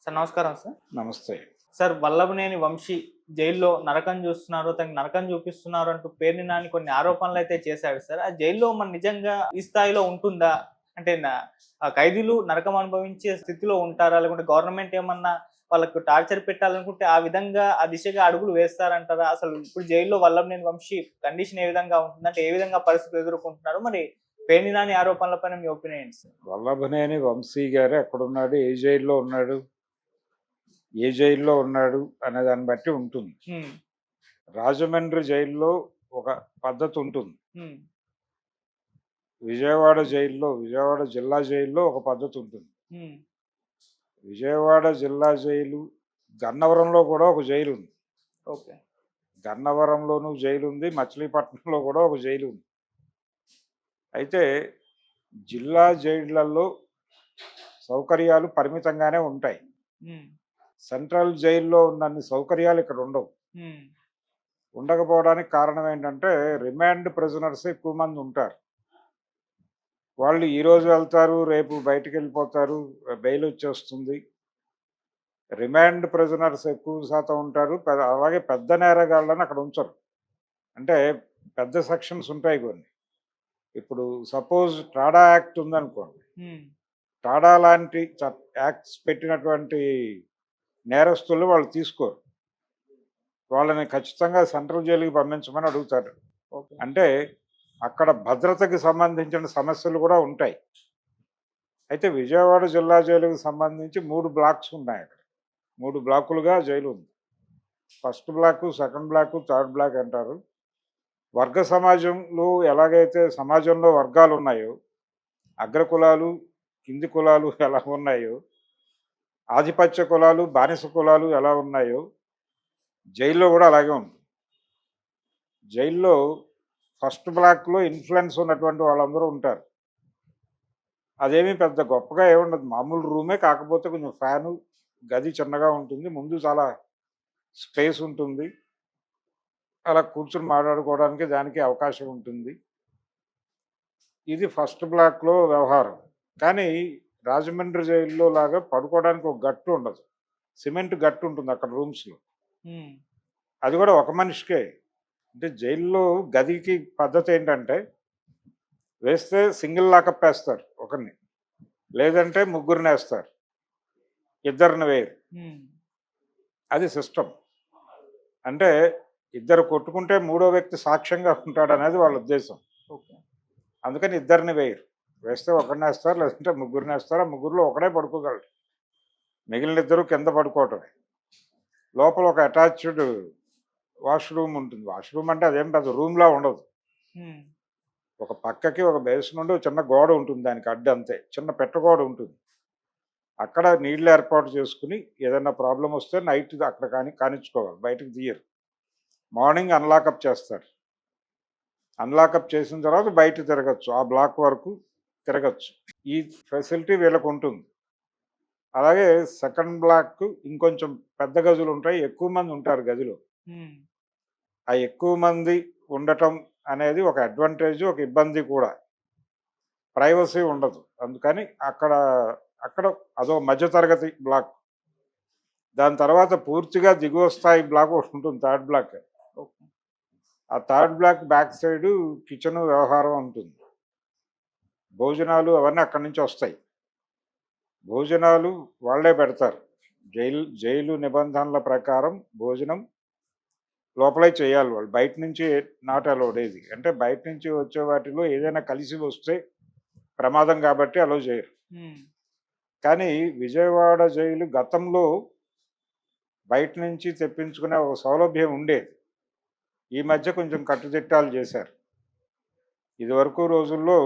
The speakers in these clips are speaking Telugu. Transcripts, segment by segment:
సార్ నమస్కారం సార్. నమస్తే. సార్ వల్లభనేని వంశీ జైల్‌లో నరకం చూస్తున్నారు, తనకి నరకం చూపిస్తున్నారు అంటూ పేర్ని నాని కొన్ని ఆరోపణలైతే చేశాడు సార్. ఆ జైల్‌లో మరి నిజంగా ఈ స్థాయిలో ఉంటుందా? అంటే ఖైదీలు నరకం అనుభవించే స్థితిలో ఉంటారా? లేకుంటే గవర్నమెంట్ ఏమన్నా వాళ్ళకు టార్చర్ పెట్టాలనుకుంటే ఆ విధంగా ఆ దిశగా అడుగులు వేస్తారంటారా? అసలు ఇప్పుడు జైల్‌లో వల్లభనేని వంశీ కండిషన్ ఏ విధంగా ఉంటుంది? అంటే ఏ విధంగా పరిస్థితులు ఎదుర్కొంటున్నారు? మరి పేర్ని నాని ఆరోపణలపైన మీ ఒపీనియన్ ఏంటి సార్? వల్లభనేని వంశీ గారు ఎక్కడున్నాడు? ఏ జైల్లో ఉన్నాడు? ఏ జైల్లో ఉన్నాడు? అనే దాన్ని బట్టి ఉంటుంది. హ్మ్. రాజమండ్రి జైల్లో ఒక పద్ధతి ఉంటుంది. హ్మ్. విజయవాడ జిల్లా జైల్లో ఒక పద్ధతి ఉంటుంది. హ్మ్. విజయవాడ జిల్లా జైలు, గన్నవరంలో కూడా ఒక జైలు ఉంది. ఓకే. గన్నవరంలోనూ జైలు ఉంది. మచిలీపట్నంలో కూడా ఒక జైలు ఉంది. అయితే జిల్లా జైళ్లలో సౌకర్యాలు పరిమితంగానే ఉంటాయి. హ్మ్. సెంట్రల్ జైల్లో ఉన్నన్ని సౌకర్యాలు ఇక్కడ ఉండవు. హ్మ్. ఉండకపోవడానికి కారణం ఏంటంటే రిమాండ్ ప్రిజనర్స్ ఎక్కువ మంది ఉంటారు. వాళ్ళు ఈరోజు వెళ్తారు, రేపు బయటికి వెళ్ళిపోతారు, బెయిల్ వచ్చేస్తుంది. రిమాండ్ ప్రిజనర్స్ ఎక్కువ శాతం ఉంటారు. అలాగే పెద్ద నేరగాళ్ళని అక్కడ ఉంచరు. అంటే పెద్ద సెక్షన్స్ ఉంటాయి కొన్ని. ఇప్పుడు సపోజ్ టాడా యాక్ట్ ఉందనుకోండి. హ్మ్. టాడా లాంటి యాక్ట్స్ పెట్టినటువంటి నేరస్తులు వాళ్ళు తీసుకోరు. వాళ్ళని ఖచ్చితంగా సెంట్రల్ జైలుకి పంపించమని అడుగుతారు. ఓకే. అంటే అక్కడ భద్రతకి సంబంధించిన సమస్యలు కూడా ఉంటాయి. అయితే విజయవాడ జిల్లా జైలుకి సంబంధించి 3 బ్లాక్స్ ఉన్నాయి అక్కడ. 3 బ్లాకులుగా జైలు ఉంది. First block, second block, third block అంటారు. వర్గ సమాజంలో ఎలాగైతే సమాజంలో వర్గాలు ఉన్నాయో, అగ్రకులాలు, కింది కులాలు ఎలా ఉన్నాయో, ఆధిపత్య కులాలు, బానిస కులాలు ఎలా ఉన్నాయో, జైల్లో కూడా అలాగే ఉంది. జైల్లో ఫస్ట్ బ్లాక్‌లో ఇన్‌ఫ్లుయెన్స్ ఉన్నటువంటి వాళ్ళందరూ ఉంటారు. అదేమీ పెద్ద గొప్పగా ఏముండదు. మామూలు రూమే, కాకపోతే కొంచెం ఫ్యాను, గది చిన్నగా ఉంటుంది. ముందు చాలా స్పేస్ ఉంటుంది. అలా కూర్చొని మాట్లాడుకోవడానికి దానికి అవకాశం ఉంటుంది. ఇది ఫస్ట్ బ్లాక్‌లో వ్యవహారం. కానీ రాజమండ్రి జైల్‌లో లాగా పడుకోవడానికి ఒక గట్టు ఉండదు. సిమెంట్ గట్టు ఉంటుంది అక్కడ రూమ్స్‌లో. హ్మ్. అది అది కూడా ఒక మనిషికే. అంటే జైల్‌లో గదికి పద్ధతి ఏంటంటే వేస్తే సింగిల్ లాకప్ వేస్తారు ఒకరిని. లేదంటే ముగ్గురినేస్తారు. ఇద్దరిని వేయరు. హ్మ్. అది సిస్టమ్. అంటే ఇద్దరు కొట్టుకుంటే మూడో వ్యక్తి సాక్ష్యంగా ఉంటాడనేది వాళ్ళ ఉద్దేశం. ఓకే. అందుకని ఇద్దరిని వేయరు. వేస్తే ఒకరినేస్తారు, లేదంటే ముగ్గురినేస్తారు. ఆ ముగ్గురిలో ఒకడే పడుకోగలడు. మిగిలిన ఇద్దరు కింద పడుకోవటమే. లోపల ఒక అటాచ్డ్ వాష్‌రూమ్ ఉంటుంది. వాష్‌రూమ్ అంటే అదేం పెద్ద రూమ్‌లా ఉండదు. హ్మ్. ఒక పక్కకి ఒక బేసిన్ ఉండి, ఒక చిన్న గోడ ఉంటుంది దానికి అడ్డు అంతే. చిన్న పెట్టగోడ ఉంటుంది. అక్కడ నీళ్ళు ఏర్పాటు చేసుకొని ఏదైనా ప్రాబ్లమ్ వస్తే నైట్ అక్కడ కానిచ్చుకోవాలి. బయటకు తీయరు. మార్నింగ్ అన్‌లాకప్ చేస్తారు. అన్‌లాకప్ చేసిన తర్వాత బయట తిరగొచ్చు. ఆ బ్లాక్ వరకు తిరగొచ్చు. ఈ ఫెసిలిటీ వీళ్ళకుంటుంది. అలాగే సెకండ్ బ్లాక్ ఇంకొంచెం పెద్ద గదులుంటాయి. ఎక్కువ మంది ఉంటారు గదిలో. హ్మ్. ఆ ఎక్కువ మంది ఉండటం అనేది ఒక అడ్వాంటేజ్, ఒక ఇబ్బంది కూడా. ప్రైవసీ ఉండదు. అందుకని అక్కడ అదో మధ్య తరగతి బ్లాక్. దాని తర్వాత పూర్తిగా దిగువ స్థాయి బ్లాక్ ఒకటుంటుంది, థర్డ్ బ్లాక్. ఓకే. ఆ third block back side kitchen వ్యవహారం ఉంటుంది. భోజనాలు అవన్నీ అక్కడి నుంచి వస్తాయి. భోజనాలు వాళ్ళే పెడతారు. జైలు నిబంధనల ప్రకారం భోజనం లోపలే చేయాలి వాళ్ళు. బయట నుంచి నాట్ అలౌడ్ ఏది. అంటే బయట నుంచి వచ్చే వాటిలో ఏదైనా కలిసి వస్తే ప్రమాదం కాబట్టి అలౌ చేయరు. హ్మ్. కానీ విజయవాడ జైలు గతంలో బయట నుంచి తెప్పించుకునే ఒక సౌలభ్యం ఉండేది. ఈ మధ్య కొంచెం కట్టుదిట్టాలు చేశారు. ఇదివరకు రోజుల్లో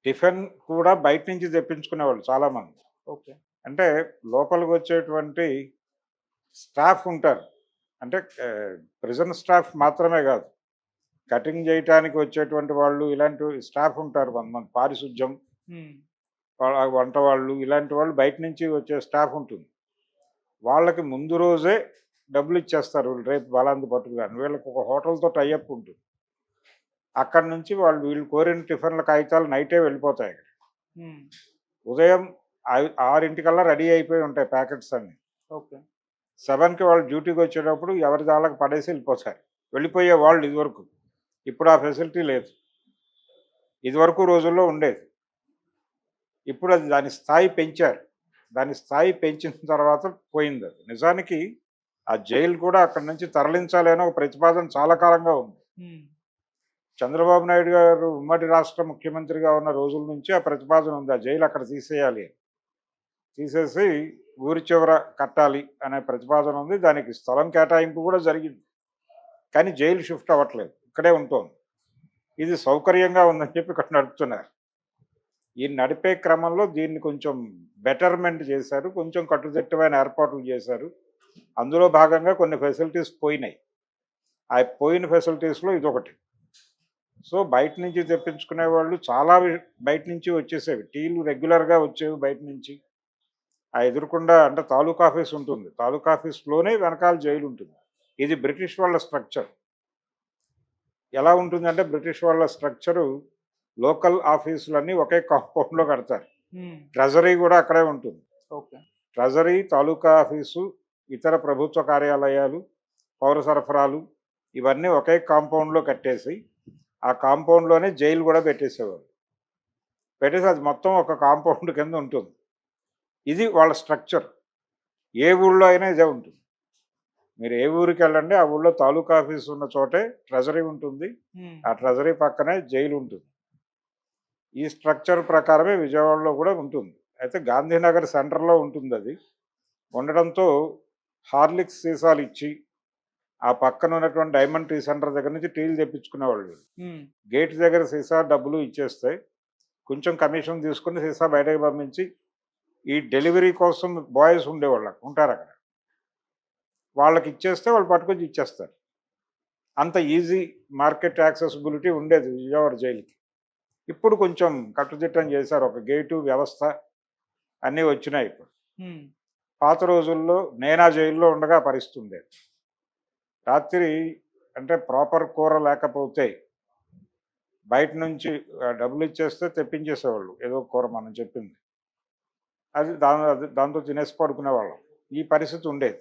టిఫిన్ కూడా బయట నుంచి తెప్పించుకునేవాళ్ళు చాలామంది. ఓకే. అంటే లోపలికి వచ్చేటువంటి స్టాఫ్ ఉంటారు. అంటే ప్రిజన్ స్టాఫ్ మాత్రమే కాదు. కటింగ్ చేయటానికి వచ్చేటువంటి వాళ్ళు, ఇలాంటి స్టాఫ్ ఉంటారు కొంతమంది. పారిశుధ్యం, హ్మ్. వంట వాళ్ళు, ఇలాంటి వాళ్ళు బయట నుంచి వచ్చే స్టాఫ్ ఉంటుంది. వాళ్ళకి ముందు రోజే డబ్బులు ఇచ్చేస్తారు. రేపు బలాంది పట్టుకురాని. వీళ్ళకి ఒక హోటల్‌తో టై అప్ ఉంటుంది. అక్కడి నుంచి వీళ్ళు కోరిన టిఫిన్‌ల కాగితాలు నైటే వెళ్ళిపోతాయి. హ్మ్. ఉదయం 6 రెడీ అయిపోయి ఉంటాయి ప్యాకెట్స్ అన్ని. ఓకే. 7కి వాళ్ళు డ్యూటీకి వచ్చేటప్పుడు ఎవరి దాళ్ళకి పడేసి వెళ్ళిపోతారు. వెళ్ళిపోయే వాళ్ళు ఇదివరకు. ఇప్పుడు ఆ ఫెసిలిటీ లేదు. ఇదివరకు రోజుల్లో ఉండేది. ఇప్పుడు అది దాని స్థాయి పెంచారు. దాని స్థాయి పెంచిన తర్వాత పోయిందది. నిజానికి ఆ జైలు కూడా అక్కడి నుంచి తరలించాలి అని ఒక ప్రతిపాదన చాలా కాలంగా ఉంది. హ్మ్. చంద్రబాబు నాయుడు గారు ఉమ్మడి రాష్ట్ర ముఖ్యమంత్రిగా ఉన్న రోజుల నుంచి ఆ ప్రతిపాదన ఉంది. ఆ జైలు అక్కడ తీసేయాలి అని. తీసేసి ఊరి చివర కట్టాలి అనే ప్రతిపాదన ఉంది. దానికి స్థలం కేటాయింపు కూడా జరిగింది. కానీ జైలు షిఫ్ట్ అవ్వట్లేదు. ఇక్కడే ఉంటోంది. ఇది సౌకర్యంగా ఉందని చెప్పి ఇక్కడ నడుపుతున్నారు. ఈ నడిపే క్రమంలో దీన్ని కొంచెం బెటర్మెంట్ చేశారు. కొంచెం కట్టుదిట్టమైన ఏర్పాట్లు చేశారు. అందులో భాగంగా కొన్ని ఫెసిలిటీస్ పోయినాయి. ఆ పోయిన ఫెసిలిటీస్‌లో ఇదొకటి. సో, బయట నుంచి తెప్పించుకునే వాళ్ళు చాలా బయట నుంచి వచ్చేసేవి. టీలు రెగ్యులర్‌గా వచ్చేవి బయట నుంచి. ఆ ఎదురుగుండా అంటే తాలూకా ఆఫీస్ ఉంటుంది. తాలూకా ఆఫీస్‌లోనే వెనకాల జైలు ఉంటుంది. ఇది బ్రిటిష్ వాళ్ళ స్ట్రక్చర్. ఎలా ఉంటుందంటే బ్రిటిష్ వాళ్ళ స్ట్రక్చరు లోకల్ ఆఫీసులన్నీ ఒకే కాంపౌండ్‌లో కడతారు. హ్మ్. ట్రెజరీ కూడా అక్కడే ఉంటుంది. ఓకే. ట్రెజరీ, తాలూకా ఆఫీసు, ఇతర ప్రభుత్వ కార్యాలయాలు, పౌర సరఫరాలు ఇవన్నీ ఒకే కాంపౌండ్‌లో కట్టేసి, ఆ కాంపౌండ్‌లోనే జైలు కూడా పెట్టేసేవారు. పెట్టేసి అది మొత్తం ఒక కాంపౌండ్ కింద ఉంటుంది. ఇది వాళ్ళ స్ట్రక్చర్. ఏ ఊళ్ళో అయినా ఇదే ఉంటుంది. మీరు ఏ ఊరికెళ్ళండి, ఆ ఊళ్ళో తాలూకా ఆఫీస్ ఉన్న చోటే ట్రెజరీ ఉంటుంది. హ్మ్. ఆ ట్రెజరీ పక్కనే జైలు ఉంటుంది. ఈ స్ట్రక్చర్ ప్రకారమే విజయవాడలో కూడా ఉంటుంది. అయితే గాంధీనగర్ సెంటర్‌లో ఉంటుందది. ఉండడంతో హార్లిక్స్ సీసాలు ఇచ్చి, ఆ పక్కన ఉన్నటువంటి డైమండ్ టీ సెంటర్ దగ్గర నుంచి టీలు తెప్పించుకునేవాళ్ళు వీళ్ళు. హ్మ్. గేట్ దగ్గర సీసా డబ్బులు ఇచ్చేస్తే, కొంచెం కమిషన్ తీసుకొని సీసా బయటకి పంపించి, ఈ డెలివరీ కోసం బాయ్స్ ఉండేవాళ్ళు ఉంటారక్కడ. వాళ్ళకి ఇచ్చేస్తే వాళ్ళు పట్టుకొచ్చి ఇచ్చేస్తారు. అంత ఈజీ మార్కెట్ యాక్సెసిబిలిటీ ఉండేది విజయవాడ జైలుకి. ఇప్పుడు కొంచెం కట్టుదిట్టం చేశారు. ఒక గేటు వ్యవస్థ అన్నీ వచ్చినాయి ఇప్పుడు. హ్మ్. పాత రోజుల్లో నేను ఆ జైల్లో ఉండగా పరిస్థితి ఉండేది. రాత్రి అంటే ప్రాపర్ కూర లేకపోతే బయట నుంచి డబ్బులు ఇచ్చేస్తే తెప్పించేసేవాళ్ళు. ఏదో కూర మనం చెప్పింది. దాంతో తినేసి పడుకునేవాళ్ళం. ఈ పరిస్థితి ఉండేది.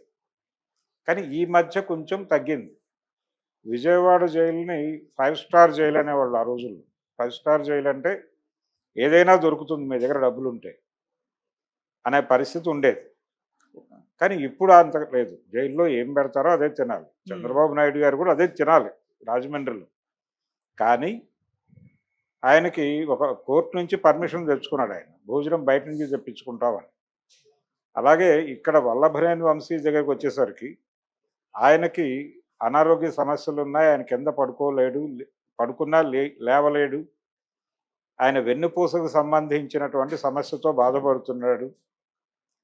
కానీ ఈ మధ్య కొంచెం తగ్గింది. విజయవాడ జైలుని 5 స్టార్ జైలు అనేవాళ్ళు ఆ రోజుల్లో. 5 స్టార్ జైలు అంటే ఏదైనా దొరుకుతుంది మీ దగ్గర డబ్బులుంటే అనే పరిస్థితి ఉండేది. కానీ ఇప్పుడు అంత లేదు. జైల్లో ఏం పెడతారో అదే తినాలి. హ్మ్. చంద్రబాబు నాయుడు గారు కూడా అదే తినాలి రాజమండ్రిలో. కానీ ఆయనకి ఒక కోర్టు నుంచి పర్మిషన్ తెచ్చుకున్నాడు ఆయన. భోజనం బయట నుంచి తెప్పించుకుంటామని. అలాగే ఇక్కడ వల్లభనేని వంశీ దగ్గరికి వచ్చేసరికి ఆయనకి అనారోగ్య సమస్యలున్నాయి. ఆయన కింద పడుకోలేడు. పడుకున్నా లేవలేడు. ఆయన వెన్నుపూసకు సంబంధించినటువంటి సమస్యతో బాధపడుతున్నాడు.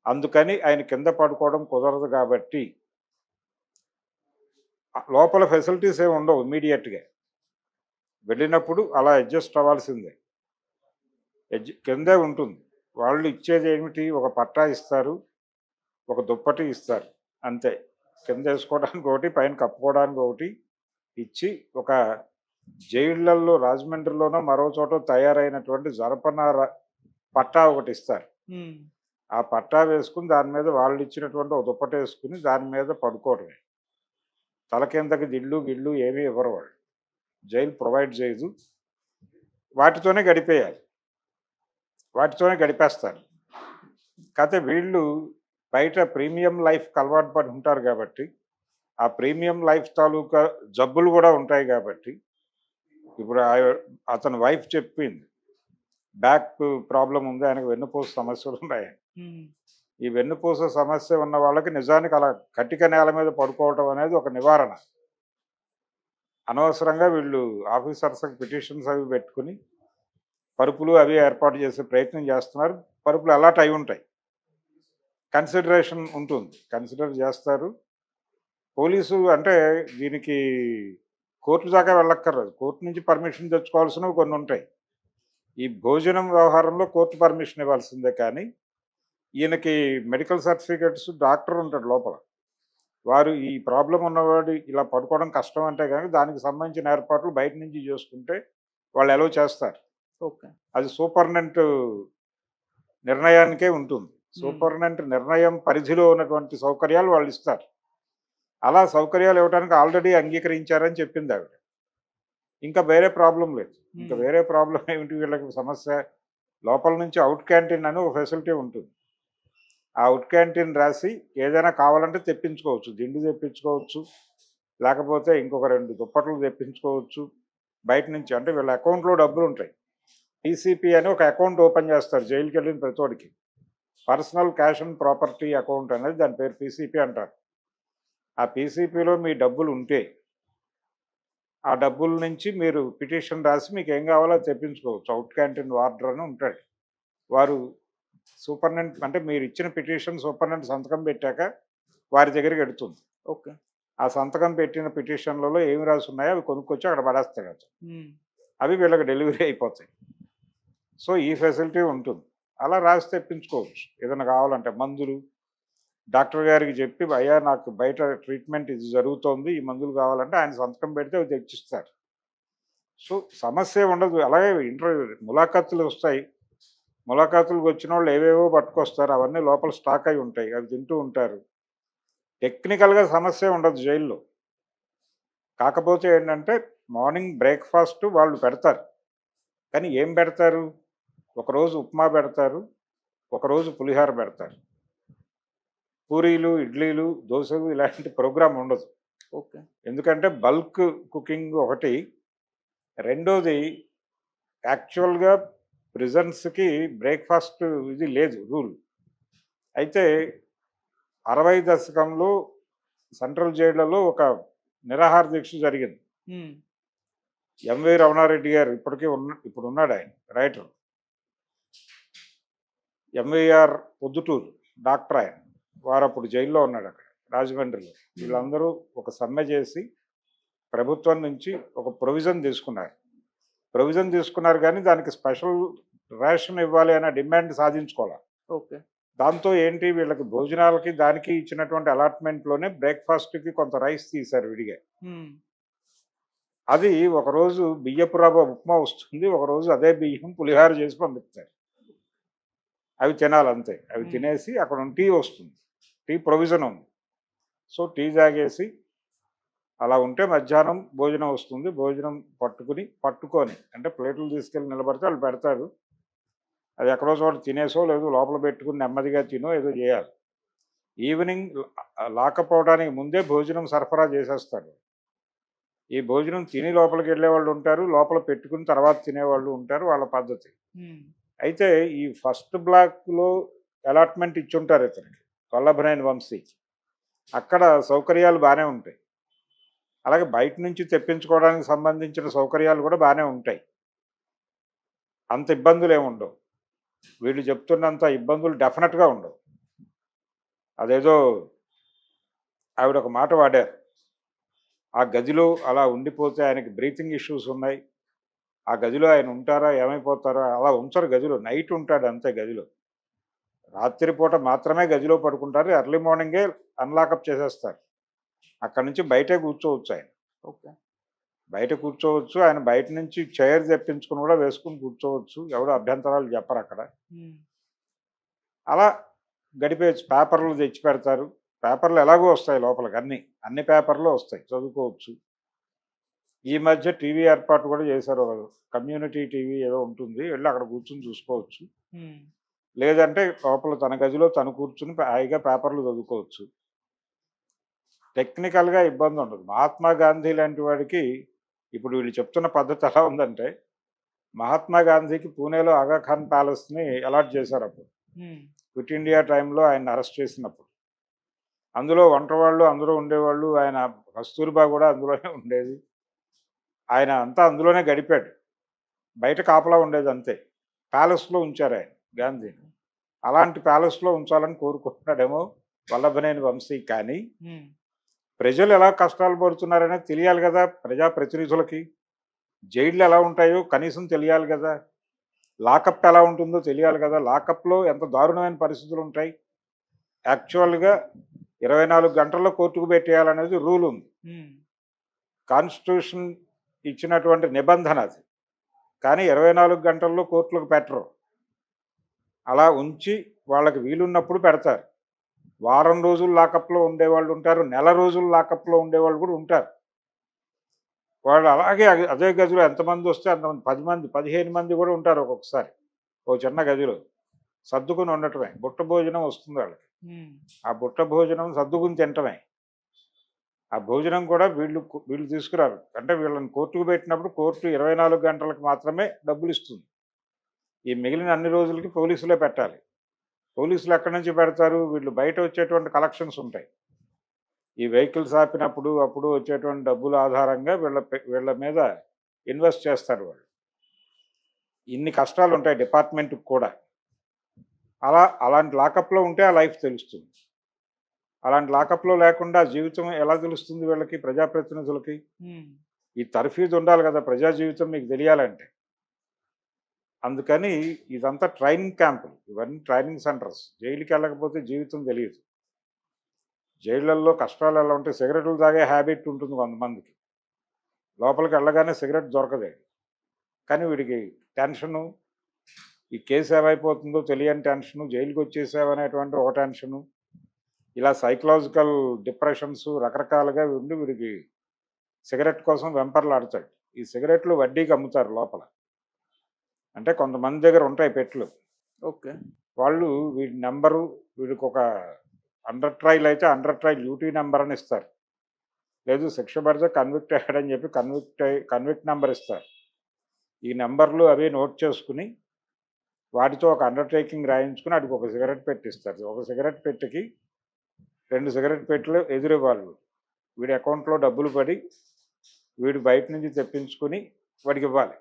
అందుకని ఆయన కింద పడుకోవడం కుదరదు కాబట్టి లోపల ఫెసిలిటీస్ ఏమి ఉండవు ఇమ్మీడియట్‌గా. వెళ్ళినప్పుడు అలా అడ్జస్ట్ అవ్వాల్సిందే. కిందే ఉంటుంది. వాళ్ళు ఇచ్చేది ఏమిటి? ఒక పట్టా ఇస్తారు. ఒక దుప్పటి ఇస్తారు. అంతే. కింద వేసుకోవడానికి ఒకటి, పైన కప్పుకోవడానికి ఒకటి ఇచ్చి ఒక జైళ్ళల్లో రాజమండ్రిలోనో మరో చోట తయారైనటువంటి జనపనార పట్టా ఒకటి ఇస్తారు. హ్మ్. ఆ పట్టా వేసుకుని దాని మీద వాళ్ళు ఇచ్చినటువంటి ఒక దుప్పటి వేసుకుని దాని మీద పడుకోవడమే. తల కిందకి దిళ్ళు గిళ్ళు ఏమీ ఇవ్వరు వాళ్ళు. జైలు ప్రొవైడ్ చేయదు. వాటితోనే గడిపేయాలి. వాటితోనే గడిపేస్తారు. కాకపోతే వీళ్ళు బయట ప్రీమియం లైఫ్‌కి అలవాటు పడి ఉంటారు కాబట్టి, ఆ ప్రీమియం లైఫ్ తాలూకా జబ్బులు కూడా ఉంటాయి కాబట్టి, ఇప్పుడు అతని వైఫ్ చెప్పింది. బ్యాక్ ప్రాబ్లమ్ ఉంది. ఆయనకు వెన్నుపూస సమస్యలున్నాయి. హ్మ్. ఈ వెన్నుపూస సమస్య ఉన్న వాళ్ళకి నిజానికి అలా కటిక నేల మీద పడుకోవటం అనేది ఒక నివారణ. అనవసరంగా వీళ్ళు ఆఫీసర్స్‌కి పిటిషన్స్ అవి పెట్టుకుని, పరుపులు అవి ఏర్పాటు చేసే ప్రయత్నం చేస్తున్నారు. పరుపులు అలాట్ అయి ఉంటాయి. కన్సిడరేషన్ ఉంటుంది. కన్సిడర్ చేస్తారు. పోలీసు అంటే దీనికి కోర్టు దాకా వెళ్ళక్కర్లేదు. కోర్టు నుంచి పర్మిషన్ తెచ్చుకోవాల్సినవి కొన్ని ఉంటాయి. ఈ భోజనం వ్యవహారంలో కోర్టు పర్మిషన్ ఇవ్వాల్సిందే కానీ, ఈయనకి మెడికల్ సర్టిఫికేట్స్ డాక్టర్ ఉంటాడు లోపల. వారు ఈ ప్రాబ్లమ్ ఉన్నవాడు ఇలా పడుకోవడం కష్టం అంటే కనుక దానికి సంబంధించిన ఏర్పాట్లు బయట నుంచి చేసుకుంటే వాళ్ళు అలౌ చేస్తారు. ఓకే. అది సూపరింటెండెంట్ నిర్ణయానికే ఉంటుంది. సూపరింటెండెంట్ నిర్ణయం పరిధిలో ఉన్నటువంటి సౌకర్యాలు వాళ్ళు ఇస్తారు. అలా సౌకర్యాలు ఇవ్వడానికి ఆల్రెడీ అంగీకరించారని చెప్పింది ఆవిడ. ఇంకా వేరే ప్రాబ్లం లేదు. ఇంకా వేరే ప్రాబ్లం ఏమిటి వీళ్ళకి సమస్య? లోపల నుంచి అవుట్ క్యాంటీన్ అని ఒక ఫెసిలిటీ ఉంటుంది. ఆ అవుట్ క్యాంటీన్ రాసి ఏదైనా కావాలంటే తెప్పించుకోవచ్చు. దిండు తెప్పించుకోవచ్చు, లేకపోతే ఇంకొక 2 దుప్పట్లు తెప్పించుకోవచ్చు బయట నుంచి. అంటే వీళ్ళ అకౌంట్లో డబ్బులు ఉంటాయి. పీసీపీ అని ఒక అకౌంట్ ఓపెన్ చేస్తారు జైలుకి వెళ్ళిన ప్రతోడికి. Personal cash and property account అనేది దాని పేరు పీసీపీ అంటారు. ఆ పీసీపీలో మీ డబ్బులు ఉంటే ఆ డబ్బుల నుంచి మీరు పిటిషన్ రాసి మీకు ఏం కావాలో తెప్పించుకోవచ్చు. అవుట్ క్యాంటీన్ వార్డర్ అని ఉంటాడు. వారు సూపరింటెండెంట్ అంటే మీరు ఇచ్చిన పిటిషన్ సూపరింటెండెంట్ సంతకం పెట్టాక వారి దగ్గరికి వెడుతుంది. ఓకే. ఆ సంతకం పెట్టిన పిటిషన్లలో ఏమి రాసి ఉన్నాయో అవి కొనుక్కొచ్చి అక్కడ పడేస్తాడు అతను. అవి వీళ్ళకి డెలివరీ అయిపోతాయి. సో ఈ ఫెసిలిటీ ఉంటుంది. అలా రాసి తెప్పించుకోవచ్చు. ఏదైనా కావాలంటే మందులు డాక్టర్ గారికి చెప్పి, అయ్యా నాకు బయట ట్రీట్మెంట్ ఇది జరుగుతోంది, ఈ మందులు కావాలంటే ఆయన సంతకం పెడితే అవి తెచ్చిస్తారు. సో సమస్య ఉండదు. అలాగే ఇంటర్వ్యూ ములాఖాతులు వస్తాయి. ములాఖాతులకు వచ్చిన వాళ్ళు ఏవేవో పట్టుకొస్తారు. అవన్నీ లోపల స్టాక్ అయి ఉంటాయి. అవి తింటూ ఉంటారు. టెక్నికల్గా సమస్య ఉండదు జైల్లో. కాకపోతే ఏంటంటే మార్నింగ్ బ్రేక్ఫాస్ట్ వాళ్ళు పెడతారు. కానీ ఏం పెడతారు? ఒకరోజు ఉప్మా పెడతారు, ఒకరోజు పులిహోర పెడతారు. పూరీలు, ఇడ్లీలు, దోశలు ఇలాంటి ప్రోగ్రాం ఉండదు. ఓకే. ఎందుకంటే బల్క్ కుకింగ్ ఒకటి. రెండోది యాక్చువల్గా ప్రిజన్స్కి బ్రేక్ఫాస్ట్ ఇది లేదు రూల్. అయితే 60 దశకంలో సెంట్రల్ జైళ్లలో ఒక నిరాహార దీక్ష జరిగింది. ఎంవి రమణారెడ్డి గారు ఇప్పుడు ఉన్నాడు ఆయన రైటర్. ఎంవీఆర్ పొద్దుటూరు డాక్టర్ ఆయన. వారు అప్పుడు జైల్లో ఉన్నాడు అక్కడ రాజమండ్రిలో. వీళ్ళందరూ ఒక సమ్మె చేసి ప్రభుత్వం నుంచి ఒక ప్రొవిజన్ తీసుకున్నారు కానీ దానికి స్పెషల్ రేషన్ ఇవ్వాలి అనే డిమాండ్ సాధించుకోవాలి. ఓకే. దాంతో ఏంటి వీళ్ళకి భోజనాలకి దానికి ఇచ్చినటువంటి అలాట్మెంట్లోనే బ్రేక్ఫాస్ట్కి కొంత రైస్ తీశారు విడిగా. అది ఒకరోజు బియ్యపు రవ్వ ఉప్మా వస్తుంది, ఒకరోజు అదే బియ్యం పులిహార చేసి పంపిస్తారు. అవి తినాలంతే. అవి తినేసి అక్కడ టీ వస్తుంది, టీ ప్రొవిజన్ ఉంది. సో టీ తాగేసి అలా ఉంటే మధ్యాహ్నం భోజనం వస్తుంది. భోజనం పట్టుకొని అంటే ప్లేట్లు తీసుకెళ్ళి నిలబడితే వాళ్ళు పెడతారు. అది ఎక్కడో చోట తినేసో లేదు లోపల పెట్టుకుని నెమ్మదిగా తినో ఏదో చేయాలి. ఈవినింగ్ లాకపోవడానికి ముందే భోజనం సరఫరా చేసేస్తారు. ఈ భోజనం తిని లోపలికి వెళ్ళేవాళ్ళు ఉంటారు, లోపల పెట్టుకుని తర్వాత తినేవాళ్ళు ఉంటారు, వాళ్ళ పద్ధతి. అయితే ఈ ఫస్ట్ బ్లాక్లో అలాట్మెంట్ ఇచ్చుంటారు ఇతనికి, వల్లభనేని వంశీకి. అక్కడ సౌకర్యాలు బాగానే ఉంటాయి. అలాగే బయట నుంచి తెప్పించుకోవడానికి సంబంధించిన సౌకర్యాలు కూడా బాగానే ఉంటాయి. అంత ఇబ్బందులు ఏమి ఉండవు. వీళ్ళు చెప్తున్నంత ఇబ్బందులు డెఫినెట్గా ఉండవు. అదేదో ఆవిడ ఒక మాట వాడారు, ఆ గదిలో అలా ఉండిపోతే ఆయనకి బ్రీతింగ్ ఇష్యూస్ ఉన్నాయి, ఆ గదిలో ఆయన ఉంటారా ఏమైపోతారా? అలా ఉంచరు గదిలో. నైట్ ఉంటాడు అంతే గదిలో. రాత్రిపూట మాత్రమే గదిలో పడుకుంటారు. ఎర్లీ మార్నింగే అన్లాకప్ చేసేస్తారు. అక్కడి నుంచి బయటే కూర్చోవచ్చు ఆయన. ఓకే. బయట కూర్చోవచ్చు. ఆయన బయట నుంచి చైర్ తెప్పించుకుని కూడా వేసుకుని కూర్చోవచ్చు. ఎవడో అభ్యంతరాలు చెప్పరు అక్కడ. అలా గడిపేయచ్చు. పేపర్లు తెచ్చి పెడతారు. పేపర్లు ఎలాగో వస్తాయి లోపలికి, అన్ని పేపర్లు వస్తాయి, చదువుకోవచ్చు. ఈ మధ్య టీవీ ఏర్పాటు కూడా చేశారు. కమ్యూనిటీ టీవీ ఏదో ఉంటుంది, వెళ్ళి అక్కడ కూర్చుని చూసుకోవచ్చు. లేదంటే లోపల తన గదిలో తను కూర్చుని హాయిగా పేపర్లు చదువుకోవచ్చు. టెక్నికల్గా ఇబ్బంది ఉండదు. మహాత్మా గాంధీ లాంటి వాడికి ఇప్పుడు వీళ్ళు చెప్తున్న పద్ధతి ఎలా ఉందంటే, మహాత్మా గాంధీకి పూణేలో ఆగాఖాన్ ప్యాలెస్ని అలాట్ చేశారు అప్పుడు క్విట్ ఇండియా టైంలో ఆయన అరెస్ట్ చేసినప్పుడు. అందులో వంటవాళ్ళు అందరూ ఉండేవాళ్ళు. ఆయన కస్తూరిబా కూడా అందులోనే ఉండేది. ఆయన అంతా అందులోనే గడిపాడు. బయట కాపలా ఉండేది అంతే. ప్యాలెస్లో ఉంచారు ఆయన గాంధీని. అలాంటి ప్యాలెస్లో ఉంచాలని కోరుకుంటున్నాడేమో వల్లభనేని వంశీ. కానీ ప్రజలు ఎలా కష్టాలు పడుతున్నారనేది తెలియాలి కదా ప్రజాప్రతినిధులకి. జైళ్ళు ఎలా ఉంటాయో కనీసం తెలియాలి కదా. లాకప్ ఎలా ఉంటుందో తెలియాలి కదా. లాకప్లో ఎంత దారుణమైన పరిస్థితులు ఉంటాయి. యాక్చువల్గా 24 గంటల్లో కోర్టుకు పెట్టేయాలనేది రూల్ ఉంది. కాన్స్టిట్యూషన్ ఇచ్చినటువంటి నిబంధన అది. కానీ 24 గంటల్లో కోర్టులకు పెట్టరు. అలా ఉంచి వాళ్ళకి వీలున్నప్పుడు పెడతారు. వారం రోజులు లాకప్‌లో ఉండేవాళ్ళు ఉంటారు. నెల రోజులు లాకప్‌లో ఉండేవాళ్ళు కూడా ఉంటారు. వాళ్ళు అలాగే అదే గదిలో ఎంతమందొస్తే అంతమంది 10 మంది, 15 మంది కూడా ఉంటారు ఒక్కొక్కసారి. ఓ చిన్న గదిలో. సర్దుకుని ఉండటమే. బుట్ట భోజనం వస్తుంది వాళ్ళకి. ఆ బుట్ట భోజనం సర్దుకుని తినటమే. ఆ భోజనం కూడా వీళ్ళు తీసుకురారు. అంటే వీళ్ళని కోర్టుకు పెట్టినప్పుడు కోర్టు 24 గంటలకు మాత్రమే డబ్బులిస్తుంది. ఈ మిగిలిన అన్ని రోజులకి పోలీసులే పెట్టాలి. పోలీసులు ఎక్కడి నుంచి పెడతారు? వీళ్ళు బయట వచ్చేటువంటి కలెక్షన్స్ ఉంటాయి. ఈ వెహికల్స్ ఆపినప్పుడు అప్పుడు వచ్చేటువంటి డబ్బుల ఆధారంగా వీళ్ళ మీద ఇన్వెస్ట్ చేస్తారు వాళ్ళు. ఇన్ని కష్టాలు ఉంటాయి డిపార్ట్మెంట్‌కి కూడా. అలాంటి లాకప్‌లో ఉంటే ఆ లైఫ్ తెలుస్తుంది. అలాంటి లాకప్‌లో లేకుండా జీవితం ఎలా తెలుస్తుంది వీళ్ళకి ప్రజాప్రతినిధులకి? ఈ తర్ఫీదు ఉండాలి కదా! ప్రజా జీవితం మీకు తెలియాలంటే. అందుకని ఇదంతా ట్రైనింగ్ క్యాంపులు. ఇవన్నీ ట్రైనింగ్ సెంటర్స్. జైలుకెళ్ళకపోతే జీవితం తెలీదు. జైళ్ళల్లో కష్టాలు ఎలా ఉంటాయి? సిగరెట్లు తాగే హ్యాబిట్ ఉంటుంది కొంతమందికి. లోపలికి వెళ్ళగానే సిగరెట్ దొరకదే. కానీ వీడికి టెన్షను, ఈ కేసు ఏమైపోతుందో తెలియని టెన్షను, జైలుకొచ్చేసామనేటువంటి ఒక టెన్షను, ఇలా సైకలాజికల్ డిప్రెషన్స్ రకరకాలుగా ఉండి వీడికి సిగరెట్ కోసం వెంపర్లాడతాడు. ఈ సిగరెట్లు వడ్డీకి అమ్ముతారు లోపల. అంటే కొంతమంది దగ్గర ఉంటాయి పెట్టెలు. ఓకే. వాళ్ళు వీడి నెంబరు, వీడికి ఒక అండర్ ట్రయల్ అయితే అండర్ ట్రయల్ డ్యూటీ నెంబర్ అని ఇస్తారు. లేదు శిక్ష పడితే కన్విక్ట్ అయ్యాడని చెప్పి కన్విక్ట్ నెంబర్ ఇస్తారు. ఈ నెంబర్లు అవి నోట్ చేసుకుని వాటితో ఒక అండర్టేకింగ్ రాయించుకుని వాడికి ఒక సిగరెట్ పెట్టిస్తారు. ఒక సిగరెట్ పెట్టెకి 2 సిగరెట్ పెట్టెలు ఎదురివ్వాలి. వీడి అకౌంట్లో డబ్బులు పడి వీడు బయట నుంచి తెప్పించుకుని వాడికి ఇవ్వాలి.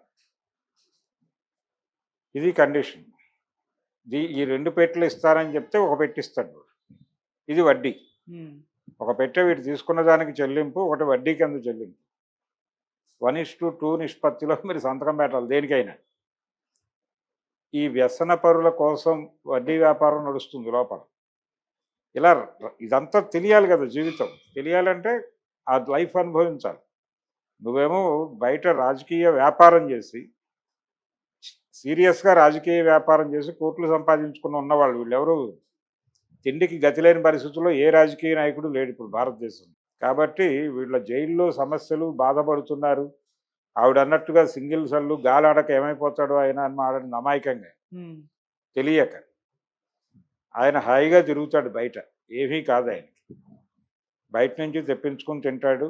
ఇది కండిషన్. ఈ 2 పెట్టెలు ఇస్తారని చెప్తే ఒక పెట్టిస్తాడు. ఇది వడ్డీ. ఒక పెట్టె వీడు తీసుకున్న దానికి చెల్లింపు, ఒకటి వడ్డీ కింద చెల్లింపు. 1:2 నిష్పత్తిలో మీరు సంతకం పెట్టాలి దేనికైనా. ఈ వ్యసన పరుల కోసం వడ్డీ వ్యాపారం నడుస్తుంది లోపల. ఇలా ఇదంతా తెలియాలి కదా జీవితం. తెలియాలంటే ఆ లైఫ్ అనుభవించాలి. నువ్వేమో బయట రాజకీయ వ్యాపారం చేసి, సీరియస్గా రాజకీయ వ్యాపారం చేసి కోట్లు సంపాదించుకుని ఉన్నవాళ్ళు వీళ్ళెవరు తిండికి గతి లేని పరిస్థితుల్లో ఏ రాజకీయ నాయకుడు లేడు ఇప్పుడు భారతదేశం. కాబట్టి వీళ్ళ జైల్లో సమస్యలు బాధపడుతున్నారు. ఆవిడ అన్నట్టుగా సింగిల్ సల్లు గాలాడక ఏమైపోతాడో ఆయన అని మాడని అమాయకంగా తెలియక ఆయన హాయిగా తిరుగుతాడు బయట. ఏమీ కాదు ఆయనకి. బయట నుంచి తెప్పించుకొని తింటాడు.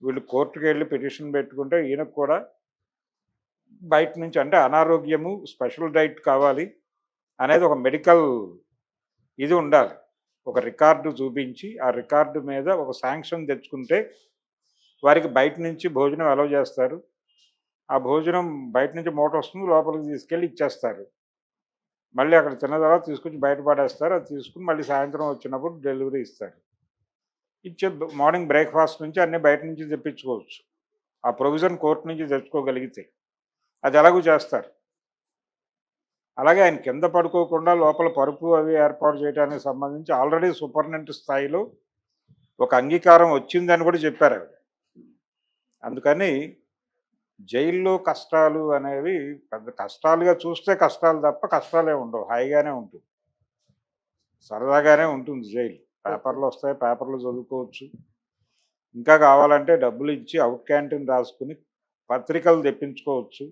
వీళ్ళు కోర్టుకు వెళ్ళి పిటిషన్ పెట్టుకుంటే ఈయనకు కూడా బయట నుంచి అంటే అనారోగ్యము, స్పెషల్ డైట్ కావాలి అనేది ఒక మెడికల్ ఇది ఉండాలి. ఒక రికార్డు చూపించి ఆ రికార్డు మీద ఒక శాంక్షన్ తెచ్చుకుంటే వారికి బయట నుంచి భోజనం అలౌ చేస్తారు. ఆ భోజనం బయట నుంచి మూట వస్తుంది, లోపలికి తీసుకెళ్ళి ఇచ్చేస్తారు. మళ్ళీ అక్కడ తిన్న తర్వాత తీసుకొచ్చి బయట పడేస్తారు. అది తీసుకుని మళ్ళీ సాయంత్రం వచ్చినప్పుడు డెలివరీ ఇస్తారు. ఇచ్చే మార్నింగ్ బ్రేక్ఫాస్ట్ నుంచి అన్నీ బయట నుంచి తెప్పించుకోవచ్చు. ఆ ప్రొవిజన్ కోర్టు నుంచి తెచ్చుకోగలిగితే అది ఎలాగూ చేస్తారు. అలాగే ఆయన కింద పడుకోకుండా లోపల పరుపు అవి ఏర్పాటు చేయడానికి సంబంధించి ఆల్రెడీ సూపరింటెండెంట్ స్థాయిలో ఒక అంగీకారం వచ్చిందని కూడా చెప్పారు ఆవిడ. అందుకని జైల్లో కష్టాలు అనేవి పెద్ద కష్టాలుగా చూస్తే కష్టాలు తప్ప కష్టాలే ఉండవు. హాయిగానే ఉంటుంది, సరదాగానే ఉంటుంది జైలు. పేపర్లు వస్తాయి, పేపర్లు చదువుకోవచ్చు. ఇంకా కావాలంటే డబ్బులు ఇచ్చి అవుట్ క్యాంటీన్ రాసుకుని పత్రికలు తెప్పించుకోవచ్చు,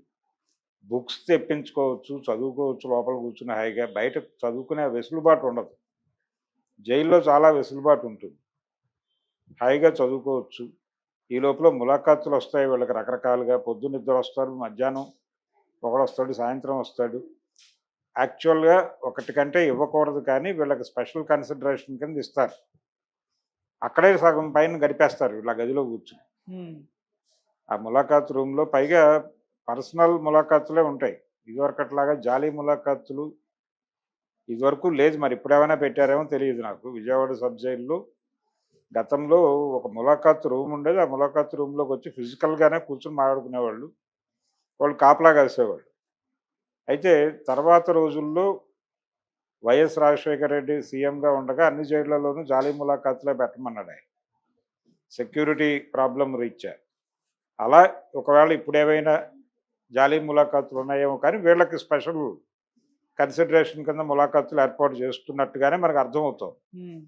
బుక్స్ తెప్పించుకోవచ్చు, చదువుకోవచ్చు లోపల కూర్చుని హాయిగా. బయట చదువుకునే వెసులుబాటు ఉండదు. జైల్లో చాలా వెసులుబాటు ఉంటుంది, హాయిగా చదువుకోవచ్చు. ఈ లోపల ములాఖాతులు వస్తాయి వీళ్ళకి రకరకాలుగా. పొద్దున్న ఇద్దరు వస్తారు, మధ్యాహ్నం ఒకడు వస్తాడు, సాయంత్రం వస్తాడు. యాక్చువల్గా ఒకటి కంటే ఇవ్వకూడదు కానీ వీళ్ళకి స్పెషల్ కన్సిడరేషన్ కింద ఇస్తారు. అక్కడే సగం పైన గడిపేస్తారు వీళ్ళ గదిలో కూర్చుని. ఆ ములాఖాత్ రూమ్లో పైగా పర్సనల్ ములాఖాతులే ఉంటాయి. ఇదివరకట్లాగా జాలీ ములాఖాతులు ఇదివరకు లేదు. మరి ఇప్పుడేమైనా పెట్టారేమో తెలియదు నాకు. విజయవాడ సబ్ జైల్లో గతంలో ఒక ములాఖాత్ రూమ్ ఉండేది. ఆ ములాఖాత్ రూమ్లోకి వచ్చి ఫిజికల్గానే కూర్చొని మాట్లాడుకునేవాళ్ళు. వాళ్ళు కాపలా కాసేవాళ్ళు. అయితే తర్వాత రోజుల్లో వైఎస్ రాజశేఖర రెడ్డి సీఎంగా ఉండగా అన్ని జైళ్లలోనూ జాలీ ములాఖాతులే పెట్టమన్నాడు ఆయన, సెక్యూరిటీ ప్రాబ్లం రీత్యా. అలా ఒకవేళ ఇప్పుడేమైనా జాలీ ములాఖాతులు ఉన్నాయేమో కానీ వీళ్ళకి స్పెషల్ కన్సిడరేషన్ కింద ములాఖాతులు ఏర్పాటు చేస్తున్నట్టుగానే మనకు అర్థమవుతుంది. ఉమ్,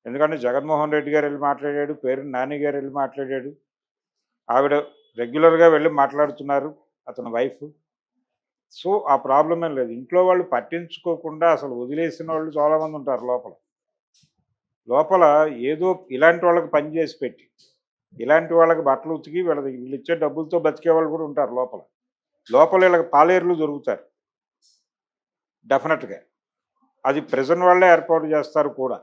ఎందుకంటే జగన్మోహన్ రెడ్డి గారు వెళ్ళి మాట్లాడాడు, పేరు నాని గారు వెళ్ళి మాట్లాడాడు, ఆవిడ రెగ్యులర్గా వెళ్ళి మాట్లాడుతున్నారు, అతని వైఫ్. సో ఆ ప్రాబ్లం ఏం లేదు. ఇంట్లో వాళ్ళు పట్టించుకోకుండా అసలు వదిలేసిన వాళ్ళు చాలామంది ఉంటారు లోపల. లోపల ఏదో ఇలాంటి వాళ్ళకి పని చేసి పెట్టి, ఇలాంటి వాళ్ళకి బట్టలు ఉతికి వీళ్ళు ఇచ్చే డబ్బులతో బతికే వాళ్ళు కూడా ఉంటారు లోపల. లోపల వీళ్ళకి పాలేరులు దొరుకుతారు డెఫినెట్గా. అది ప్రెజెంట్ వాళ్ళే ఏర్పాటు చేస్తారు కూడా.